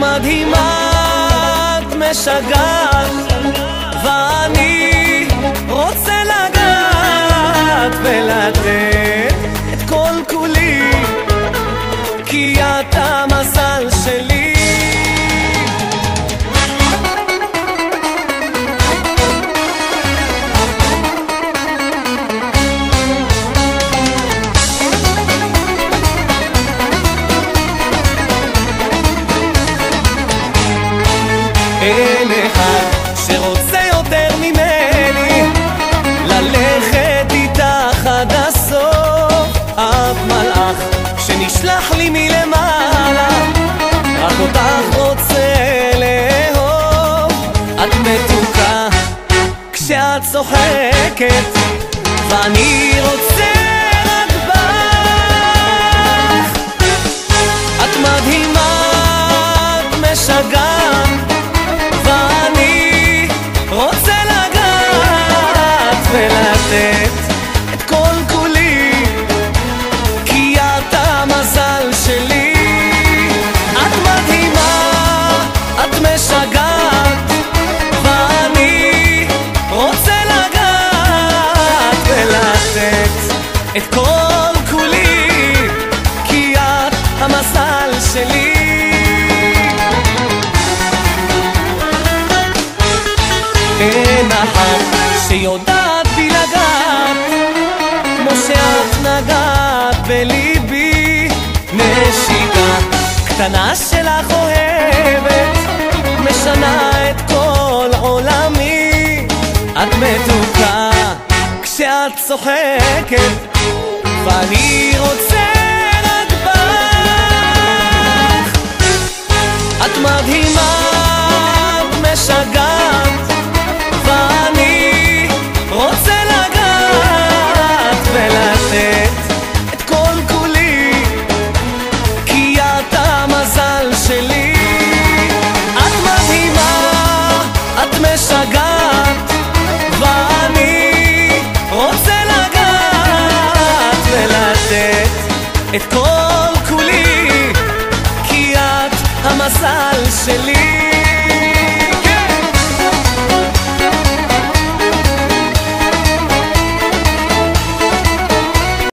מדהימה, את משגעת, ואני רוצה לגעת ולתת את כל כולי, כי את המזל שלי. אין אחד שרוצה יותר ממני ללכת איתך עד הסוף. את מלאך שנשלח לי מלמעלה, רק אותך רוצה לאהוב. את מתוקה כשאת צוחקת, ואני רוצה רק בך. את מדהימה, את משגעת, ואני רוצה לגעת ולתת את כל כולי, כי את המזל שלי. את מדהימה, את משגעת, ואני רוצה לגעת ולתת את כל כולי, כי את המזל שלי. אין אחת שיודעת בי לגעת כמו שאת נגעת בליבי. נשיקה קטנה שלך אוהבת, משנה את כל עולמי. את מתוקה כשאת צוחקת, ואני רוצה רק בך. את מדהימה, את משגעת, ואני רוצה לגעת ולתת את כל כולי, כי את המזל שלי. את מדהימה, את משגעת, ואני רוצה לגעת ולתת את כל כולי, כי את המזל שלי.